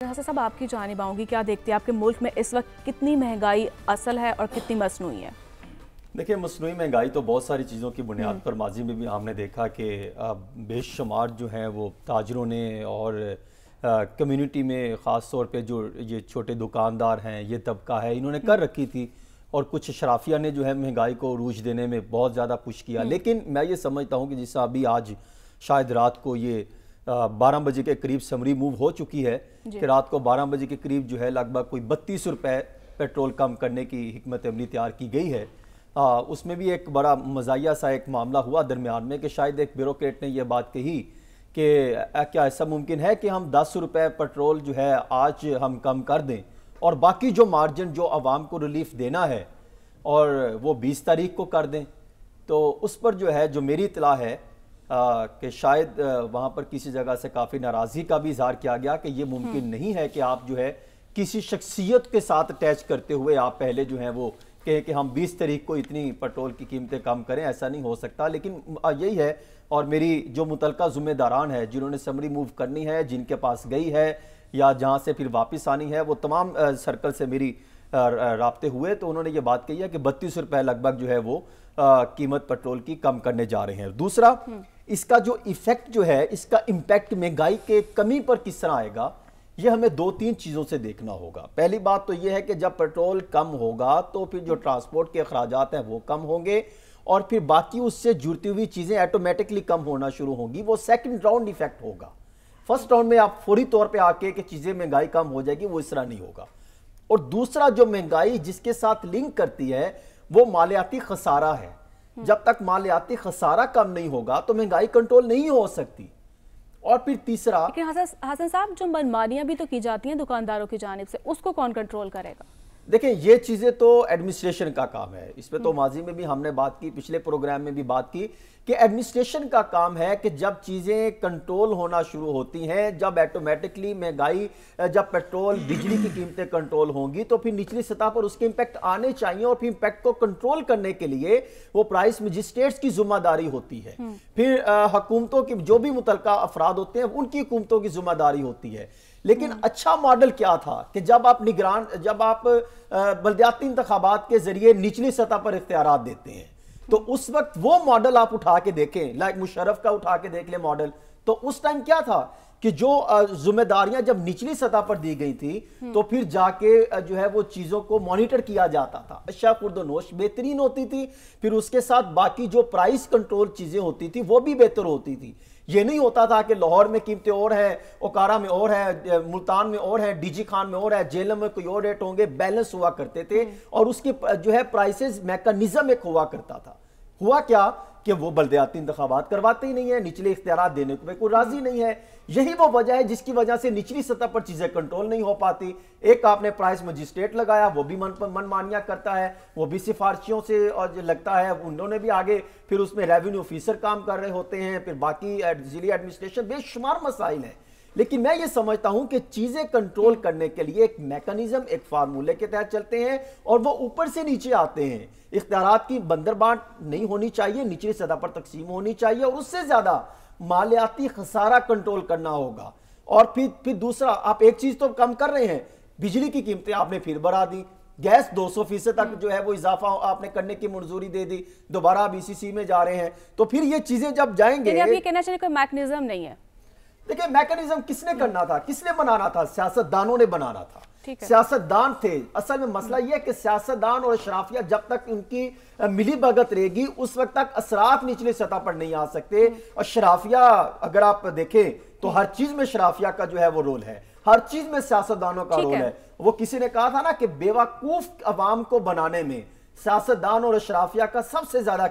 हसन साहब, आपकी जानिब आऊँगी, क्या देखते हैं आपके मुल्क में इस वक्त कितनी महंगाई असल है और कितनी मसनूई है? देखिए, मसनूई महंगाई तो बहुत सारी चीज़ों की बुनियाद पर माजी में भी हमने देखा कि बेशुमार जो हैं वो ताजरों ने और कम्युनिटी में ख़ास तौर पे जो ये छोटे दुकानदार हैं, ये तबका है, इन्होंने कर रखी थी और कुछ शराफिया ने जो है महंगाई को रूज देने में बहुत ज़्यादा पुश किया। लेकिन मैं ये समझता हूँ कि जैसा अभी आज शायद रात को ये 12 बजे के करीब समरी मूव हो चुकी है कि रात को 12 बजे के करीब जो है लगभग कोई 32 रुपए पेट्रोल कम करने की हिकमत अमली तैयार की गई है। उसमें भी एक बड़ा मज़ाहिया सा एक मामला हुआ दरमियान में कि शायद एक ब्यूरोक्रेट ने यह बात कही कि क्या ऐसा मुमकिन है कि हम 10 रुपए पेट्रोल जो है आज हम कम कर दें और बाकी जो मार्जिन जो आवाम को रिलीफ देना है और वो 20 तारीख को कर दें। तो उस पर जो है, जो मेरी इत्तला है कि शायद वहाँ पर किसी जगह से काफ़ी नाराज़गी का भी इजहार किया गया कि ये मुमकिन नहीं है कि आप जो है किसी शख्सियत के साथ अटैच करते हुए आप पहले जो है वो कहें कि हम 20 तारीख को इतनी पेट्रोल की कीमतें कम करें। ऐसा नहीं हो सकता। लेकिन यही है, और मेरी जो मुतलका ज़िम्मेदारान है जिन्होंने समरी मूव करनी है, जिनके पास गई है या जहाँ से फिर वापस आनी है, वो तमाम सर्कल से मेरी राब्ते हुए तो उन्होंने ये बात कही है कि 32 रुपए लगभग जो है वो कीमत पेट्रोल की कम करने जा रहे हैं। दूसरा, इसका जो इफेक्ट जो है, इसका इम्पैक्ट महंगाई के कमी पर किस तरह आएगा, ये हमें 2-3 चीज़ों से देखना होगा। पहली बात तो ये है कि जब पेट्रोल कम होगा तो फिर जो ट्रांसपोर्ट के अखराजात हैं वो कम होंगे और फिर बाकी उससे जुड़ती हुई चीज़ें ऑटोमेटिकली कम होना शुरू होंगी। वो सेकंड राउंड इफेक्ट होगा। फर्स्ट राउंड में आप फौरी तौर पे आके कि चीज़ें महंगाई कम हो जाएगी, वो इस तरह नहीं होगा। और दूसरा, जो महंगाई जिसके साथ लिंक करती है वो मालियाती खसारा है। जब तक मालियाती खसारा कम नहीं होगा तो महंगाई कंट्रोल नहीं हो सकती। और फिर तीसरा, लेकिन हसन साहब, जो मनमानियां भी तो की जाती हैं दुकानदारों की जानिब से, उसको कौन कंट्रोल करेगा? देखें, ये चीज़ें तो एडमिनिस्ट्रेशन का काम है। इस पे तो माजी में भी हमने बात की, पिछले प्रोग्राम में भी बात की कि एडमिनिस्ट्रेशन का काम है कि जब चीज़ें कंट्रोल होना शुरू होती हैं, जब ऑटोमेटिकली महंगाई, जब पेट्रोल बिजली की कीमतें कंट्रोल होंगी तो फिर निचली सतह पर उसके इम्पैक्ट आने चाहिए और फिर इम्पैक्ट को कंट्रोल करने के लिए वो प्राइस मजिस्ट्रेट्स की जिम्मेदारी होती है। फिर हुकूमतों की जो भी मुतलका अफराद होते हैं उनकी हुकूमतों की जिम्मेदारी होती है। लेकिन अच्छा मॉडल क्या था कि जब आप बल्दियाती इंतखाबात के जरिए निचली सतह पर इख्तियारात देते हैं तो उस वक्त वो मॉडल आप उठा के देखें, लाइक मुशर्रफ का उठा के देख ले मॉडल। तो उस टाइम क्या था कि जो जिम्मेदारियां जब निचली सतह पर दी गई थी तो फिर जाके जो है वो चीजों को मॉनिटर किया जाता था। अशा खुर्दनोश बेहतरीन होती थी, फिर उसके साथ बाकी जो प्राइस कंट्रोल चीजें होती थी वो भी बेहतर होती थी। ये नहीं होता था कि लाहौर में कीमतें और है, ओकारा में और है, मुल्तान में और है, डीजी खान में और है, जेलम में कोई और रेट होंगे, बैलेंस हुआ करते थे और उसके जो है प्राइसेस मैकेनिज्म एक हुआ करता था। हुआ क्या कि वो बल्दियाती इंतखाबात करवाते ही नहीं है, निचले इख्तियारात देने को कोई राजी नहीं है। यही वो वजह है जिसकी वजह से निचली सतह पर चीजें कंट्रोल नहीं हो पाती। एक आपने प्राइस मजिस्ट्रेट लगाया, वो भी मनमानियां करता है, वो भी सिफारिशियों से और लगता है, उन्होंने भी आगे फिर उसमें रेवेन्यू ऑफिसर काम कर रहे होते हैं, फिर बाकी जिली एडमिनिस्ट्रेशन, बेशुमार मसाइल हैं। लेकिन मैं ये समझता हूं कि चीजें कंट्रोल करने के लिए एक मैकेनिज्म, एक फार्मूले के तहत चलते हैं और वो ऊपर से नीचे आते हैं। इख्तियारात की बंदरबांट नहीं होनी चाहिए, निचली सतह पर तकसीम होनी चाहिए और उससे ज्यादा मालियाती खसारा कंट्रोल करना होगा। और फिर दूसरा, आप एक चीज तो कम कर रहे हैं, बिजली की कीमतें आपने फिर बढ़ा दी, गैस 200% तक जो है वो इजाफा आपने करने की मंजूरी दे दी, दोबारा आप बीसीसी में जा रहे हैं। तो फिर ये चीजें जब जाएंगे, आप ये कहना चाहिए कोई मैकेनिज्म नहीं है। देखिए, मैकेनिज्म किसने करना था, किसने बनाना था? सियासतदानों ने बनाना था। सियासतदान थे। असल में मसला यह है कि सियासतदान और अशराफिया जब तक उनकी मिली भगत रहेगी उस वक्त तक असरात निचले सतह पर नहीं आ सकते। अशराफिया अगर आप देखें तो हर चीज में शराफिया का जो है वो रोल है, हर चीज में सियासतदानों का रोल है। वो किसी ने कहा था ना कि बेवकूफ अवाम को बनाने में सियासतदान और अशराफिया का सबसे ज्यादा